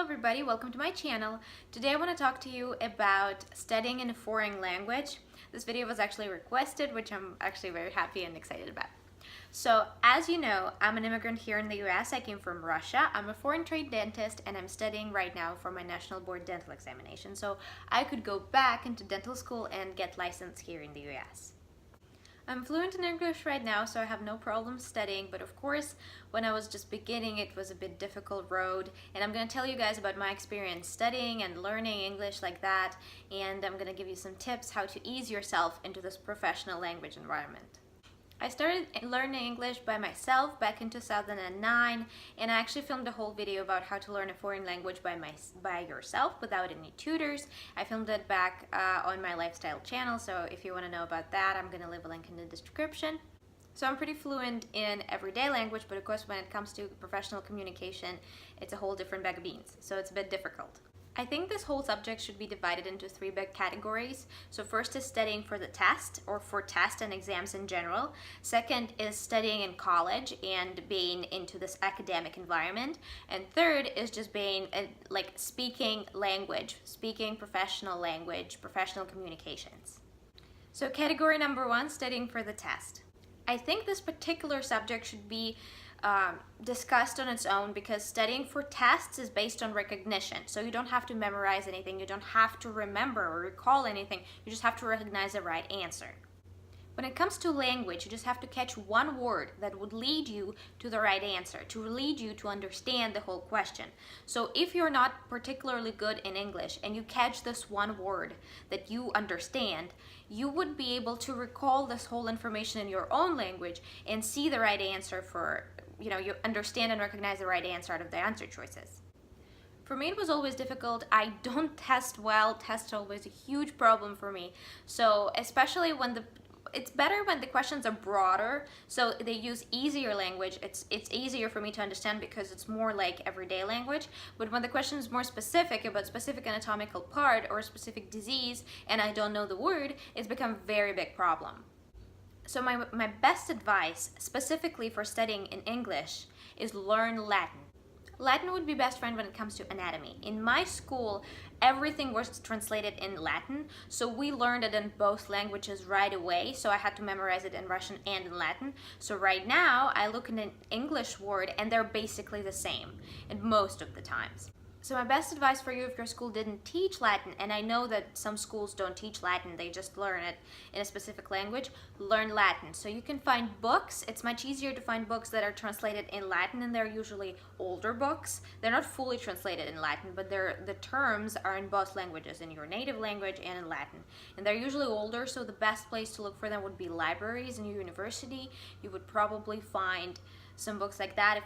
everybody, welcome to my channel. Today I want to talk to you about studying in a foreign language. This video was actually requested, which I'm actually very happy and excited about. So as you know, I'm an immigrant here in the US. I came from Russia. I'm a foreign trained dentist and I'm studying right now for my National Board Dental Examination. So I could go back into dental school and get licensed here in the US. I'm fluent in English right now, so I have no problem studying, but of course, when I was just beginning, it was a bit difficult road, and I'm going to tell you guys about my experience studying and learning English like that, and I'm going to give you some tips how to ease yourself into this professional language environment. I started learning English by myself back in 2009, and I actually filmed a whole video about how to learn a foreign language by yourself without any tutors. I filmed it back on my lifestyle channel, so if you want to know about that, I'm going to leave a link in the description. So I'm pretty fluent in everyday language, but of course when it comes to professional communication, it's a whole different bag of beans, so it's a bit difficult. I think this whole subject should be divided into three big categories. So first is studying for the test, or for tests and exams in general. Second is studying in college and being into this academic environment. And third is just being like speaking language, speaking professional language, professional communications. So category number one, studying for the test. I think this particular subject should be discussed on its own because studying for tests is based on recognition. So you don't have to memorize anything, you don't have to remember or recall anything, you just have to recognize the right answer. When it comes to language, you just have to catch one word that would lead you to the right answer, to lead you to understand the whole question. So if you're not particularly good in English and you catch this one word that you understand, you would be able to recall this whole information in your own language and see the right answer for, you understand and recognize the right answer out of the answer choices. For me, it was always difficult. I don't test well. Tests are always a huge problem for me. So especially when it's better when the questions are broader, so they use easier language. It's easier for me to understand because it's more like everyday language. But when the question is more specific about specific anatomical part or a specific disease and I don't know the word, it's become a very big problem. So my best advice specifically for studying in English is learn Latin. Latin would be best friend when it comes to anatomy. In my school, everything was translated in Latin, so we learned it in both languages right away, so I had to memorize it in Russian and in Latin. So right now, I look at an English word and they're basically the same, in most of the times. So my best advice for you if your school didn't teach Latin, and I know that some schools don't teach Latin, they just learn it in a specific language, learn Latin. So you can find books. It's much easier to find books that are translated in Latin, and they're usually older books. They're not fully translated in Latin, but the terms are in both languages, in your native language and in Latin. And they're usually older, so the best place to look for them would be libraries in your university. You would probably find some books like that.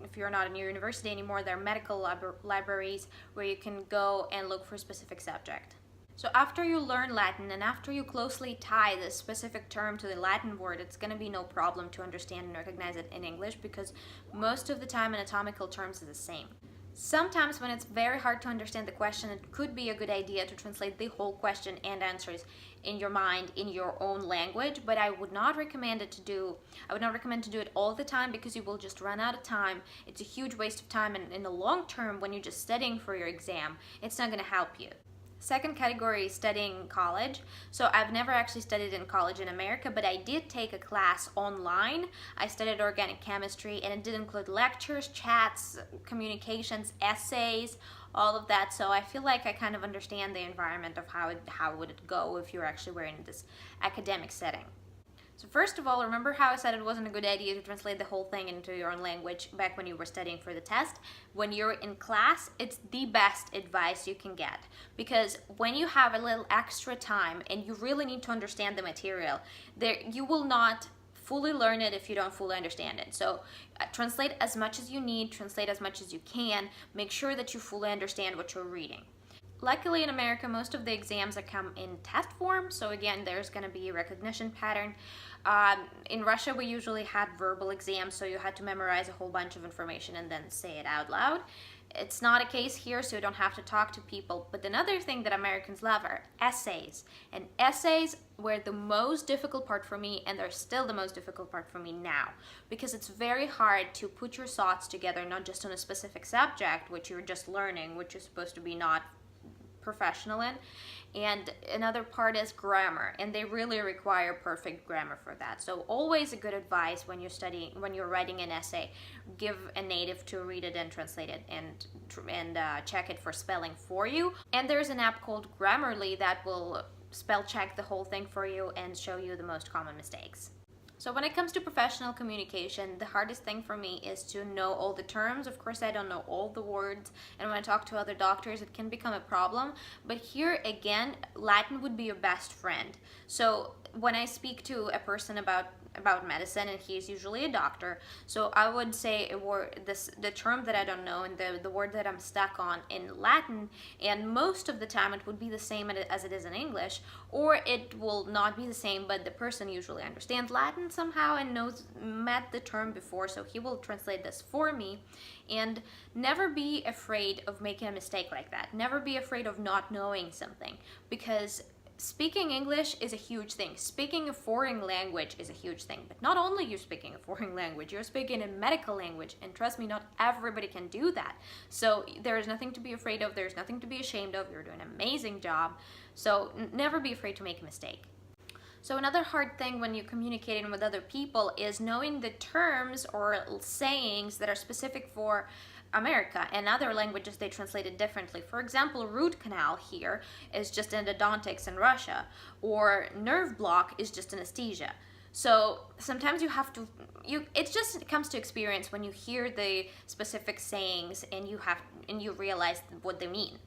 If you're not in your university anymore, there are medical libraries where you can go and look for a specific subject. So after you learn Latin and after you closely tie this specific term to the Latin word, it's going to be no problem to understand and recognize it in English because most of the time anatomical terms are the same. Sometimes when it's very hard to understand the question, it could be a good idea to translate the whole question and answers in your mind in your own language, but I would not recommend to do it all the time because you will just run out of time. It's a huge waste of time, and in the long term, when you're just studying for your exam, it's not going to help you. Second category is studying in college. So I've never actually studied in college in America, but I did take a class online. I studied organic chemistry, and it did include lectures, chats, communications, essays, all of that. So I feel like I kind of understand the environment of how would it go if you're actually were in this academic setting. So first of all, remember how I said it wasn't a good idea to translate the whole thing into your own language back when you were studying for the test. When you're in class, it's the best advice you can get because when you have a little extra time and you really need to understand the material, you will not fully learn it if you don't fully understand it. So translate as much as you need, translate as much as you can, make sure that you fully understand what you're reading. Luckily in America, most of the exams come in test form, so again, there's going to be a recognition pattern. In Russia, we usually had verbal exams, so you had to memorize a whole bunch of information and then say it out loud. it's not a case here, so you don't have to talk to people. But another thing that Americans love are essays. And essays were the most difficult part for me, and they're still the most difficult part for me now. Because it's very hard to put your thoughts together, not just on a specific subject, which you're just learning, which you're supposed to be not professional in. And another part is grammar, and they really require perfect grammar for that. So always a good advice when you're studying, when you're writing an essay, give a native to read it and translate it, and check it for spelling for you. And there's an app called Grammarly that will spell check the whole thing for you and show you the most common mistakes. So when it comes to professional communication, the hardest thing for me is to know all the terms. Of course, I don't know all the words, and when I talk to other doctors, it can become a problem. But here again, Latin would be your best friend. So when I speak to a person about medicine, and he's usually a doctor, so I would say a word, the term that I don't know, and the word that I'm stuck on in Latin, and most of the time it would be the same as it is in English, or it will not be the same, but the person usually understands Latin somehow and met the term before, so he will translate this for me. And never be afraid of making a mistake like that. Never be afraid of not knowing something, because speaking English is a huge thing. Speaking a foreign language is a huge thing. But not only you're speaking a foreign language, you're speaking a medical language. And trust me, not everybody can do that. So there is nothing to be afraid of. There's nothing to be ashamed of. You're doing an amazing job. So never be afraid to make a mistake. So another hard thing when you're communicating with other people is knowing the terms or sayings that are specific for America, and other languages they translate it differently. For example, root canal here is just endodontics in Russia, or nerve block is just anesthesia. So sometimes you have to, it comes to experience when you hear the specific sayings and you realize what they mean.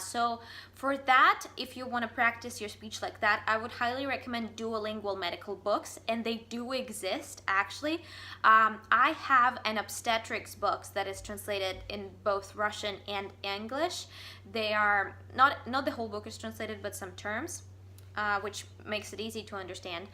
So for that, if you want to practice your speech like that, I would highly recommend Duolingual medical books, and they do exist actually. I have an obstetrics book that is translated in both Russian and English. They are not the whole book is translated, but some terms, which makes it easy to understand.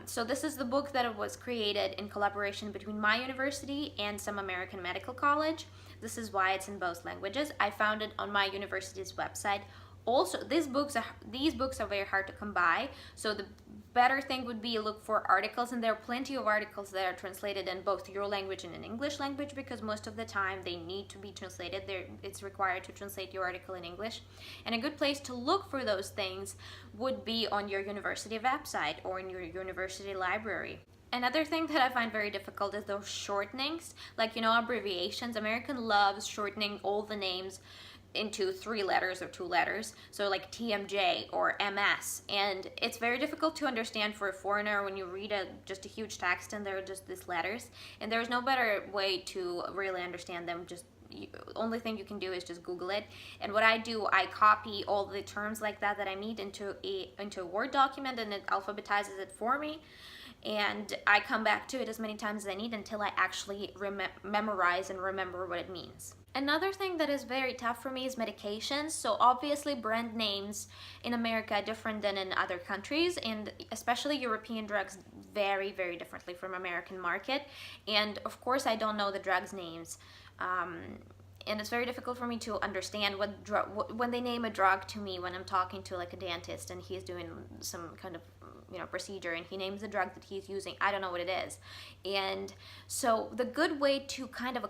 So this is the book that was created in collaboration between my university and some American medical college. This is why it's in both languages. I found it on my university's website. Also, these books are very hard to come by, so the better thing would be look for articles, and there are plenty of articles that are translated in both your language and in English language, because most of the time they need to be translated. It's required to translate your article in English. And a good place to look for those things would be on your university website or in your university library. Another thing that I find very difficult is those shortenings, like, abbreviations. American loves shortening all the names into 3 letters or 2 letters, so like TMJ or MS, and it's very difficult to understand for a foreigner when you read just a huge text and there are just these letters, and there's no better way to really understand them. Only thing you can do is just Google it. And what I do, I copy all the terms like that I need into a Word document, and it alphabetizes it for me. And I come back to it as many times as I need until I actually memorize and remember what it means. Another thing that is very tough for me is medications. So obviously brand names in America are different than in other countries, and especially European drugs vary very differently from American market. And of course I don't know the drugs names. And it's very difficult for me to understand when they name a drug to me when I'm talking to like a dentist and he's doing some kind of procedure and he names the drug that he's using. I don't know what it is. And so the good way to kind of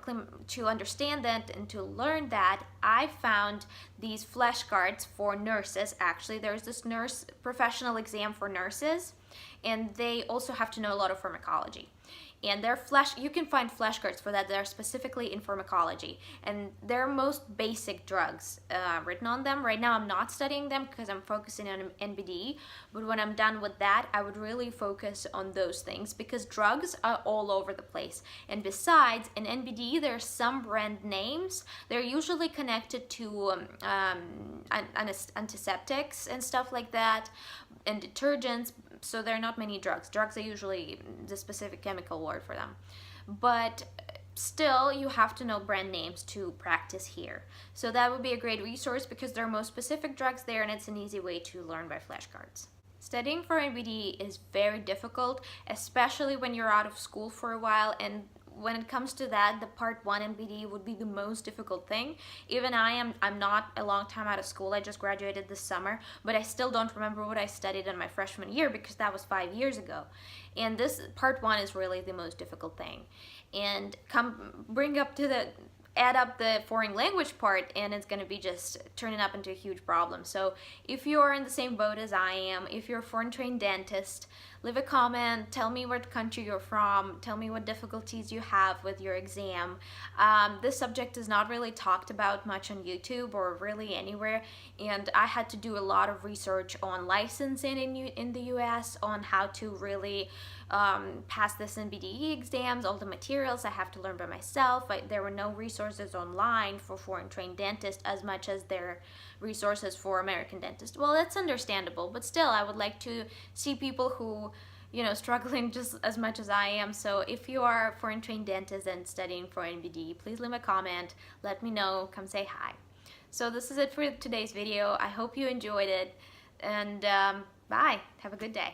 to understand that and to learn that, I found these flashcards for nurses. Actually, there's this nurse professional exam for nurses, and they also have to know a lot of pharmacology. And you can find flashcards for that are specifically in pharmacology, and they're most basic drugs written on them. Right now I'm not studying them because I'm focusing on NBD, but when I'm done with that, I would really focus on those things, because drugs are all over the place. And besides, in NBD there are some brand names. They're usually connected to antiseptics and stuff like that, and detergents. So there are not many drugs. Drugs are usually the specific chemical word for them. But still, you have to know brand names to practice here. So that would be a great resource because there are most specific drugs there, and it's an easy way to learn by flashcards. Studying for NBD is very difficult, especially when you're out of school for a while, and when it comes to that, the part 1 MBD would be the most difficult thing. Even I'm not a long time out of school. I just graduated this summer, but I still don't remember what I studied in my freshman year because that was 5 years ago. And this part 1 is really the most difficult thing. And add up the foreign language part, and it's going to be just turning up into a huge problem. So if you're in the same boat as I am, if you're a foreign trained dentist, leave a comment, tell me what country you're from, tell me what difficulties you have with your exam. This subject is not really talked about much on YouTube or really anywhere, and I had to do a lot of research on licensing in the US, on how to really pass this NBDE exams, all the materials I have to learn by myself. There were no resources online for foreign trained dentists as much as there are resources for American dentists. Well, that's understandable, but still I would like to see people who, you know, struggling just as much as I am. So if you are a foreign trained dentist and studying for NBD, please leave a comment, let me know, come say hi. So this is it for today's video. I hope you enjoyed it, and bye, have a good day.